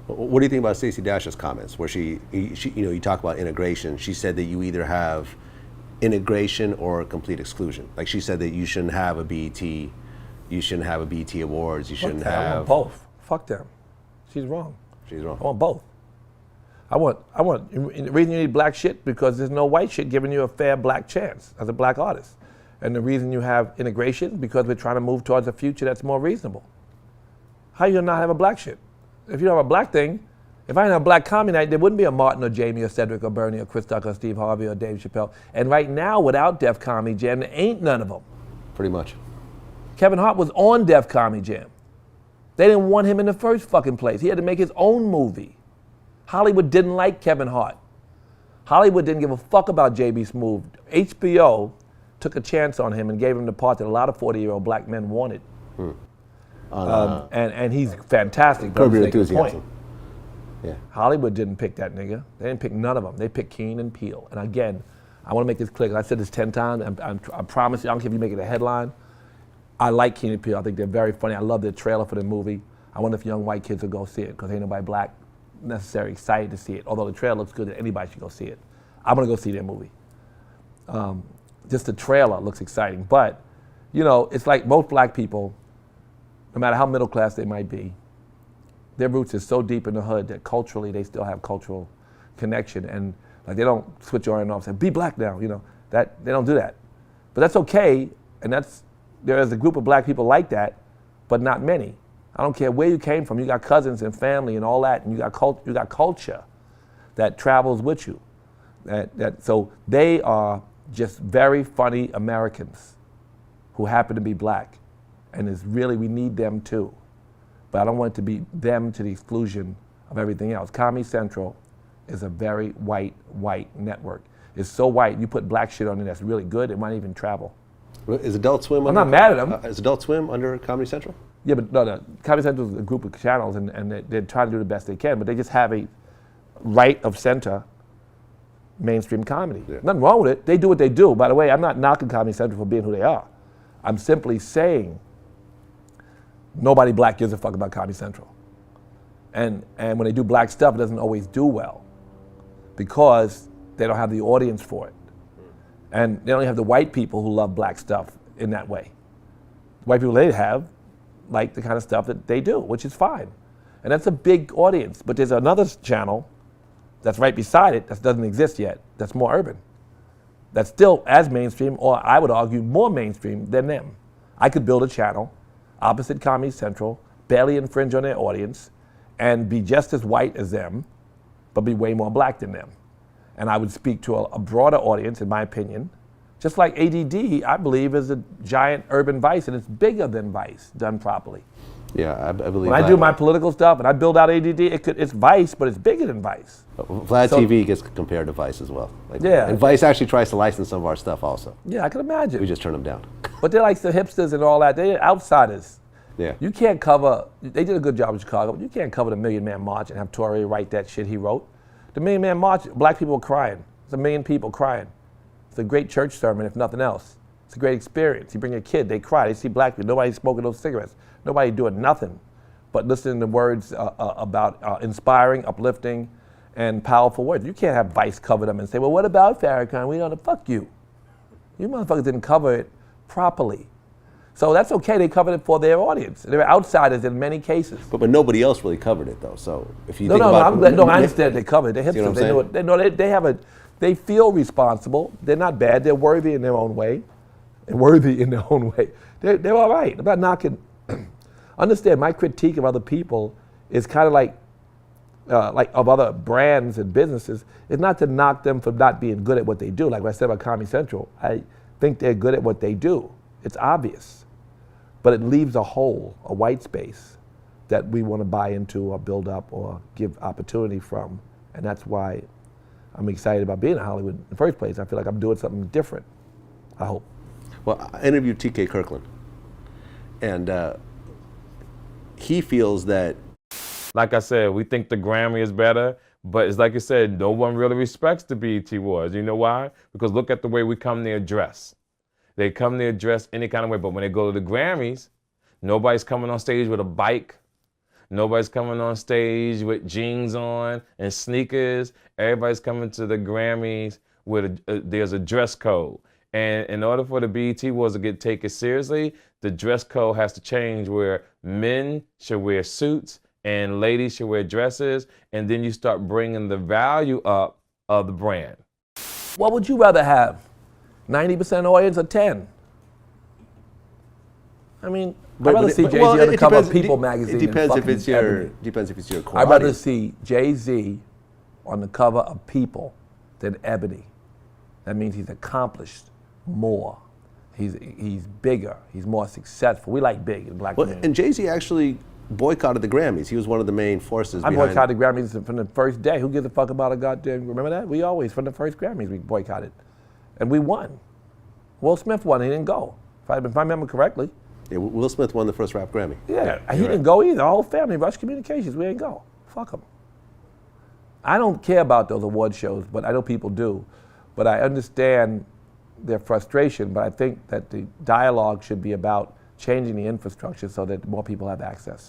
What do you think about Stacey Dash's comments, where she, you talk about integration? She said that you either have integration or complete exclusion. Like she said that you shouldn't have a BET, you shouldn't have a BET Awards, you shouldn't have. I want both. Fuck them. She's wrong. She's wrong. I want both. I want. The reason you need black shit because there's no white shit giving you a fair black chance as a black artist, and the reason you have integration because we're trying to move towards a future that's more reasonable. How you gonna not have a black shit? If you don't have a black thing, if I didn't have a black comedy night, there wouldn't be a Martin or Jamie or Cedric or Bernie or Chris Tucker or Steve Harvey or Dave Chappelle. And right now, without Def Comedy Jam, there ain't none of them. Pretty much. Kevin Hart was on Def Comedy Jam. They didn't want him in the first fucking place. He had to make his own movie. Hollywood didn't like Kevin Hart. Hollywood didn't give a fuck about JB Smoove. HBO took a chance on him and gave him the part that a lot of 40-year-old black men wanted. And he's fantastic. Curb Your Enthusiasm. Yeah. Hollywood didn't pick that nigga. They didn't pick none of them. They picked Keen and Peele. And again, I want to make this clear. I said this 10 times. I promise you, I don't care if you make it a headline. I like Keen and Peele. I think they're very funny. I love their trailer for the movie. I wonder if young white kids will go see it because ain't nobody black necessarily excited to see it. Although the trailer looks good, anybody should go see it. I'm gonna go see their movie. Just the trailer looks exciting. But, it's like most black people, no matter how middle class they might be, their roots is so deep in the hood that culturally they still have cultural connection, and like they don't switch on and off and say, be black now, that they don't do that. But that's okay, and there is a group of black people like that, but not many. I don't care where you came from, you got cousins and family and all that, and you got culture that travels with you. So they are just very funny Americans who happen to be black, and we need them too. But I don't want it to be them to the exclusion of everything else. Comedy Central is a very white network. It's so white, you put black shit on it that's really good, it might even travel. Is Adult Swim I'm not mad at them. Is Adult Swim under Comedy Central? Yeah, but no, Comedy Central is a group of channels, and they're trying to do the best they can, but they just have a right of center mainstream comedy. Yeah. Nothing wrong with it. They do what they do. By the way, I'm not knocking Comedy Central for being who they are. I'm simply saying nobody black gives a fuck about Comedy Central. And when they do black stuff, it doesn't always do well because they don't have the audience for it. And they don't have the white people who love black stuff in that way. White people they have like the kind of stuff that they do, which is fine. And that's a big audience. But there's another channel that's right beside it that doesn't exist yet, that's more urban. That's still as mainstream, or I would argue more mainstream than them. I could build a channel opposite Comedy Central, barely infringe on their audience, and be just as white as them, but be way more black than them. And I would speak to a broader audience, in my opinion. Just like ADD, I believe, is a giant urban vice, and it's bigger than Vice, done properly. Yeah, I believe when I do my political stuff and I build out ADD, it's Vice, but it's bigger than Vice. Vlad TV gets compared to Vice as well. Yeah. And Vice actually tries to license some of our stuff also. Yeah, I can imagine. We just turn them down. But they're like the hipsters and all that. They're outsiders. Yeah. You can't cover, they did a good job in Chicago, but you can't cover the Million Man March and have Torre write that shit he wrote. The Million Man March, black people were crying. It's 1 million people crying. It's a great church sermon, if nothing else. It's a great experience. You bring a kid, they cry, they see black people, nobody's smoking those cigarettes, nobody doing nothing but listening to words about inspiring, uplifting, and powerful words. You can't have Vice cover them and say, well, what about Farrakhan? We don't, fuck you. You motherfuckers didn't cover it properly. So that's okay, they covered it for their audience. They were outsiders in many cases. But nobody else really covered it though, so if you I understand they covered it. They're hipsters, they know it. They feel responsible, they're not bad, they're worthy in their own way. They're all right, I'm not knocking. Understand, my critique of other people is kind of like of other brands and businesses, is not to knock them for not being good at what they do. Like what I said about Comedy Central, I think they're good at what they do. It's obvious. But it leaves a hole, a white space, that we want to buy into or build up or give opportunity from. And that's why I'm excited about being in Hollywood in the first place. I feel like I'm doing something different, I hope. Well, I interviewed T.K. Kirkland, and he feels that... Like I said, we think the Grammy is better, but it's like you said, no one really respects the BET Awards. You know why? Because look at the way we come there dressed. They come there dressed any kind of way, but when they go to the Grammys, nobody's coming on stage with a bike. Nobody's coming on stage with jeans on and sneakers. Everybody's coming to the Grammys with there's a dress code. And in order for the BET Awards to get taken seriously, the dress code has to change where men should wear suits and ladies should wear dresses, and then you start bringing the value up of the brand. What would you rather have? 90% audience or 10? I mean, I'd rather see Jay-Z on the cover of People magazine. It depends than if it's fucking your Ebony. depends if it's your core I'd rather audience. see Jay-Z on the cover of People than Ebony. That means he's accomplished more. He's bigger. He's more successful. We like big in the black community. And Jay-Z actually boycotted the Grammys. He was one of the main forces I behind. boycotted Grammys from the first day. Who gives a fuck about a goddamn? Remember that? We always, from the first Grammys, we boycotted, and we won. Will Smith won. He didn't go. If I remember correctly. Yeah, Will Smith won the first rap Grammy. Yeah, he didn't go either. The whole family, Rush Communications, we didn't go. Fuck them. I don't care about those award shows, but I know people do. But I understand their frustration, but I think that the dialogue should be about changing the infrastructure so that more people have access.